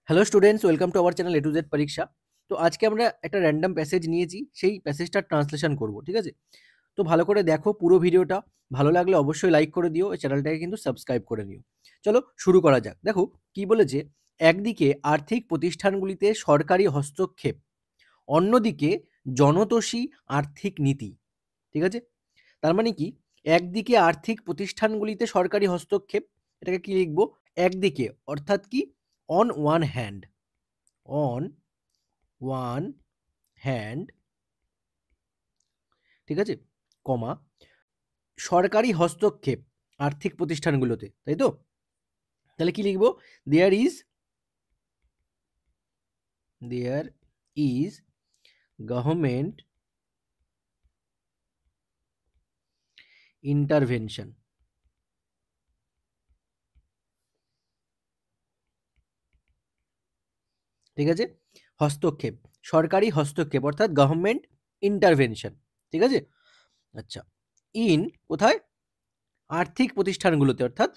Hello students, welcome to our channel A to Z পরীক্ষা। তো আজকে আমরা একটা র্যান্ডম প্যাসেজ নিয়েছি, সেই প্যাসেজটার ট্রান্সলেশন করব, ঠিক আছে? তো ভালো করে দেখো পুরো ভিডিওটা। ভালো লাগলে অবশ্যই লাইক করে দিও, এই চ্যানেলটাকে কিন্তু সাবস্ক্রাইব করে নিও। চলো শুরু করা যাক। দেখো কি বলেছে, একদিকে আর্থিক প্রতিষ্ঠানগুলিতে সরকারি হস্তক্ষেপ, অন্যদিকে জনতোষী আর্থিক নীতি। ঠিক আছে, তার মানে কি? একদিকে আর্থিক প্রতিষ্ঠানগুলিতে সরকারি হস্তক্ষেপ, এটাকে কি লিখবো? একদিকে অর্থাৎ কি, on one hand, on one hand, ঠিক আছে, কমা, সরকারি হস্তক্ষেপ আর্থিক প্রতিষ্ঠানগুলোতে, তাই তো? তাহলে কি লিখবো? There is government intervention. ঠিক আছে, হস্তক্ষেপ, সরকারি হস্তক্ষেপ অর্থাৎ গভর্নমেন্ট ইন্টারভেনশন। ঠিক আছে, আচ্ছা, ইন কোথায়? আর্থিক প্রতিষ্ঠানগুলোতে অর্থাৎ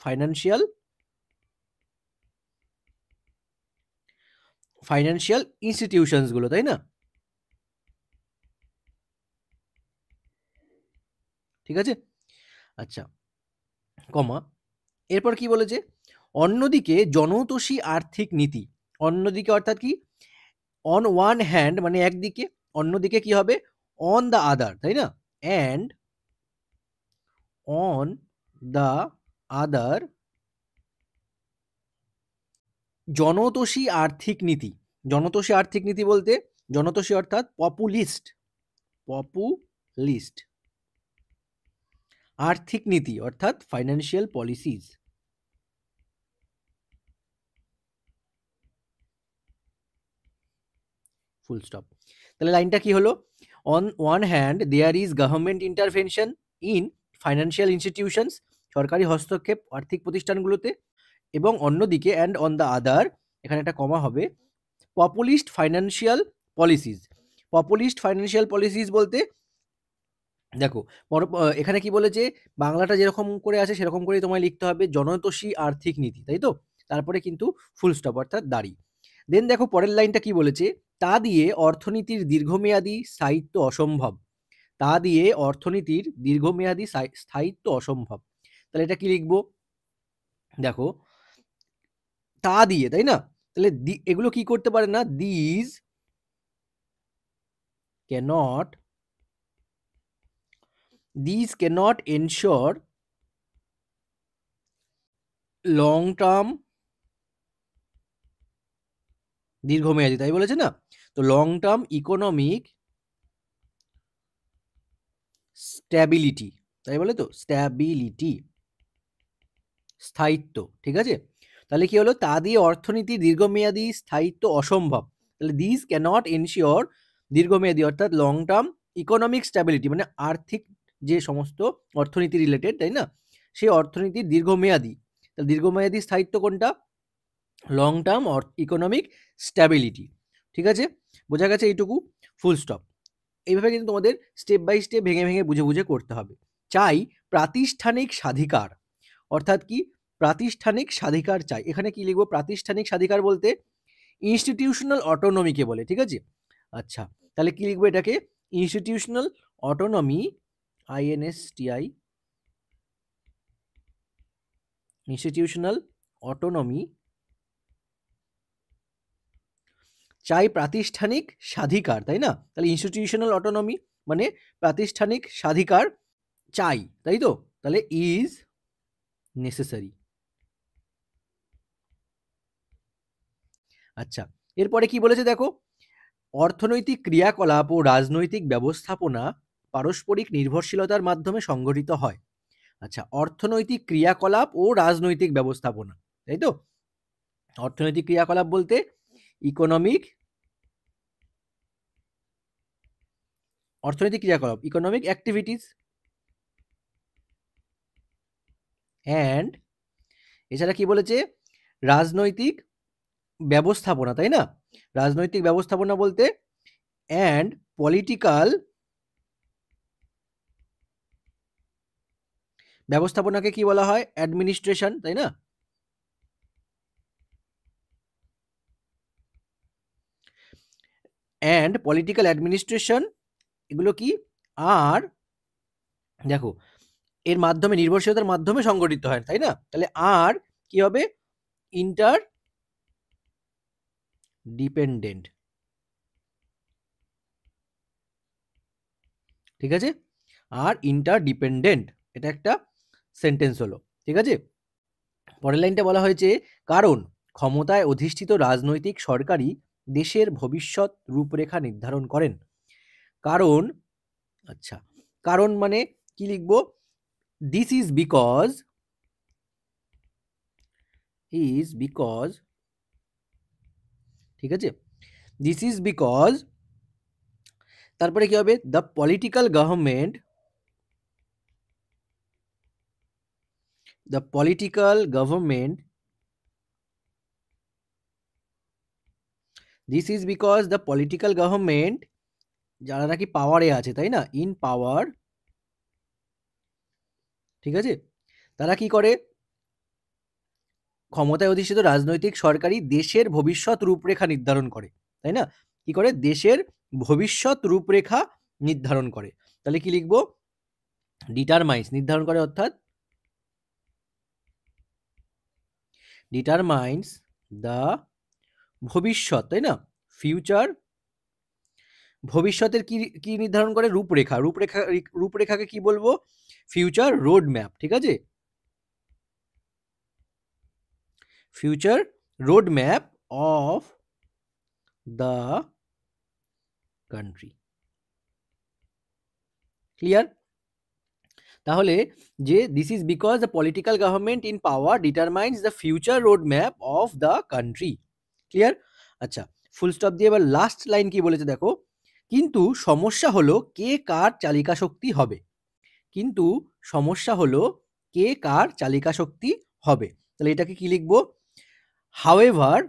ফাইন্যান্সিয়াল ইনস্টিটিউশনসগুলো, তাই না? ঠিক আছে, আচ্ছা, কমা, এরপর কি বলেছে? অন্যদিকে জনতোষী আর্থিক নীতি। অন্যদিকে অর্থাৎ কি? অন ওয়ান হ্যান্ড মানে একদিকে, অন্যদিকে কি হবে? অন দ্য আদার, তাই না? অ্যান্ড অন দ্য আদার জনতোষী আর্থিক নীতি। জনতোষী আর্থিক নীতি বলতে, জনতোষী অর্থাৎ পপুলিস্ট, আর্থিক নীতি অর্থাৎ ফাইন্যান্সিয়াল পলিসিস। Full stop. তাহলে লাইনটা কি হলো? On one hand there is government intervention in financial institutions, সরকারি হস্তক্ষেপ আর্থিক প্রতিষ্ঠানগুলোতে, এবং অন্যদিকে অ্যান্ড অন দ্য আদার, এখানে একটা কমা হবে, populist financial policies. Populist financial policies বলতে দেখো, এখানে কি বলেছে, বাংলাটা যেরকম করে আছে সেরকম করেই তোমায় লিখতে হবে, জনতোষী আর্থিক নীতি, তাই তো? তারপরে কিন্তু ফুল স্টপ অর্থাৎ দাড়ি। দেন দেখো পরের লাইনটা কি বলেছে, তা দিয়ে অর্থনীতির দীর্ঘমেয়াদী স্থায়িত্ব অসম্ভব। তা দিয়ে অর্থনীতির দীর্ঘমেয়াদী স্থায়িত্ব অসম্ভব। তাহলে এটা কি লিখবো? দেখো, তা দিয়ে, তাই না? তাহলে এগুলো কি করতে পারে না? Cannot this cannot ensure long term, দীর্ঘমেয়াদী, তাই বলেছে না? তো লং টার্ম ইকোনমিক স্ট্যাবিলিটি, তাই বলে তো, স্ট্যাবিলিটি, স্থায়িত্ব। ঠিক আছে, তাহলে কি হলো? তা দিয়ে অর্থনীতি দীর্ঘমেয়াদী স্থায়িত্ব অসম্ভব। তাহলে দিস ক্যানট এনশিওর, দীর্ঘমেয়াদী অর্থাৎ লং টার্ম ইকোনমিক স্ট্যাবিলিটি মানে আর্থিক যে সমস্ত অর্থনীতি রিলেটেড, তাই না? সেই অর্থনীতির দীর্ঘমেয়াদী, তাহলে দীর্ঘমেয়াদী স্থায়িত্ব কোনটা? Long term economic stability. ঠিক আছে, বোঝা গেছে এইটুকু? Full stop. এইভাবে কিন্তু তোমাদের স্টেপ বাই স্টেপ ভেঙে ভেঙে বুঝে বুঝে করতে হবে। চাই প্রাতিষ্ঠানিক স্বাধিকার, অর্থাৎ কি? প্রাতিষ্ঠানিক স্বাধিকার চাই। এখানে কি লিখবো? প্রাতিষ্ঠানিক স্বাধিকার বলতে ইনস্টিটিউশনাল অটোনমিকে বলে। ঠিক আছে, আচ্ছা, তাহলে কি লিখবো এটাকে? Institutional autonomy, INSTI, institutional autonomy চাই প্রাতিষ্ঠানিক স্বাধিকার, তাই না? তাহলে ইনস্টিটিউশনাল অটোনমি মানে প্রাতিষ্ঠানিক স্বাধিকার চাই, তাই তো? তাহলে ইজ নেসেসারি। আচ্ছা, এরপরে কি বলেছে দেখো, অর্থনৈতিক ক্রিয়াকলাপ ও রাজনৈতিক ব্যবস্থাপনা পারস্পরিক নির্ভরশীলতার মাধ্যমে সংগঠিত হয়। আচ্ছা, অর্থনৈতিক ক্রিয়াকলাপ ও রাজনৈতিক ব্যবস্থাপনা, তাই তো? অর্থনৈতিক ক্রিয়াকলাপ বলতে ইকোনমিক, অর্থনৈতিক ক্রিয়াকলাপ ইকোনমিক অ্যাক্টিভিটিস, অ্যান্ড এছাড়া কি বলেছে? রাজনৈতিক ব্যবস্থাপনা, তাই না? রাজনৈতিক ব্যবস্থাপনা বলতে অ্যান্ড পলিটিক্যাল, ব্যবস্থাপনাকে কি বলা হয়? অ্যাডমিনিস্ট্রেশন, তাই না? অ্যান্ড পলিটিক্যাল অ্যাডমিনিস্ট্রেশন এগুলো কি আর দেখো এর মাধ্যমে নির্ভরশীলতার মাধ্যমে সংগঠিত হয়, তাই না? তাহলে আর কি হবে? Inter dependent. ঠিক আছে? আর ইন্টার ডিপেন্ডেন্ট এটা একটা সেন্টেন্স হলো। ঠিক আছে? পরের লাইনটা বলা হয়েছে কারণ ক্ষমতায় অধিষ্ঠিত রাজনৈতিক সরকারই দেশের ভবিষ্যৎ রূপরেখা নির্ধারণ করেন। কারণ আচ্ছা কারণ মানে কি লিখবো? দিস ইজ বিকজ ঠিক আছে, দিস ইজ বিকজ তারপরে কি হবে? The political government this is because the political government যারা নাকি পাওয়ারে আছে, তাই না, ইন পাওয়ার, ঠিক আছে, তারা কি করে? ক্ষমতায় অধিষ্ঠিত রাজনৈতিক সরকারই দেশের ভবিষ্যৎ রূপরেখা নির্ধারণ করে, তাই না? কি করে? দেশের ভবিষ্যৎ রূপরেখা নির্ধারণ করে। তাহলে কি লিখবো? ডিটারমাইন্স নির্ধারণ করে, অর্থাৎ ডিটারমাইন্স দ্য ভবিষ্যৎ, তাই না? ফিউচার, ভবিষ্যতের কি কি নির্ধারণ করে? রূপরেখা। রূপরেখাকে কি বলবো? Future road map. ঠিক আছে, future road map of the country. Clear? তাহলে যে this is because the political government in power determines the future road map of the country. Clear? আচ্ছা, ফুল স্টপ দিয়ে এবার লাস্ট লাইন কি বলেছে দেখো, কিন্তু সমস্যা হলো কে কার চালিকা শক্তি হবে। কিন্তু সমস্যা হলো কে কার চালিকা শক্তি হবে। তাহলে এটাকে কি লিখবো? হাউএভার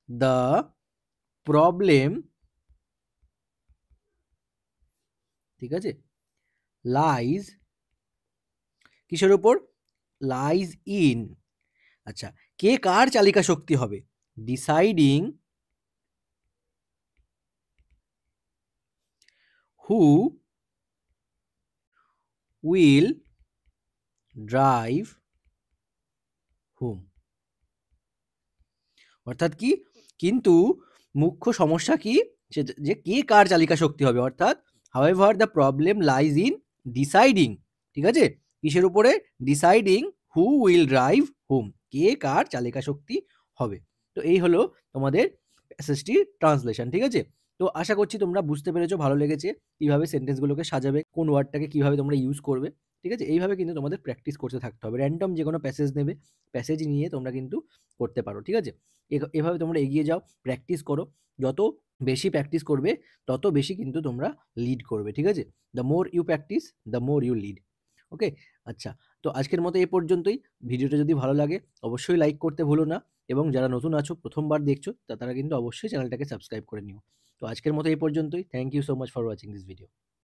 দ্য প্রবলেম, ঠিক আছে, লাইজ কিসের উপর? লাইজ ইন, আচ্ছা, কে কার চালিকা শক্তি হবে? ডিসাইডিং হু উইল ড্রাইভ হুম। অর্থাৎ কি? কিন্তু মুখ্য সমস্যা কি? যে কে কার চালিকা শক্তি হবে, অর্থাৎ however the problem lies in deciding, ঠিক আছে, কিসের উপরে? ডিসাইডিং হু উইল ড্রাইভ হুম, কে কার চালিকা শক্তি হবে। তো এই হলো তোমাদের প্যাসেজটি ট্রান্সলেশন। ঠিক আছে, তো আশা করছি তোমরা বুঝতে পেরেছো, ভালো লেগেছে কিভাবে সেন্টেন্সগুলোকে সাজাবে, কোন ওয়ার্ডটাকে কিভাবে তোমরা ইউজ করবে। ঠিক আছে, এইভাবে কিন্তু তোমাদের প্র্যাকটিস করতে থাকতে হবে। র্যান্ডম যে কোনো প্যাসেজ নেবে, প্যাসেজ নিয়ে তোমরা কিন্তু করতে পারো। ঠিক আছে, এভাবে তোমরা এগিয়ে যাও, প্র্যাকটিস করো। যত বেশি প্র্যাকটিস করবে তত বেশি কিন্তু তোমরা লিড করবে। ঠিক আছে, the more you practise the more you lead. Okay, আচ্ছা, তো আজকের মতো এই পর্যন্তই। ভিডিওটা যদি ভালো লাগে অবশ্যই লাইক করতে ভুলো না, এবং যারা নতুন আছো, প্রথমবার দেখছো, তারা কিন্তু অবশ্যই চ্যানেলটাকে সাবস্ক্রাইব করে নিও। তো আজকের মতো এই পর্যন্তই। Thank you so much for watching this video.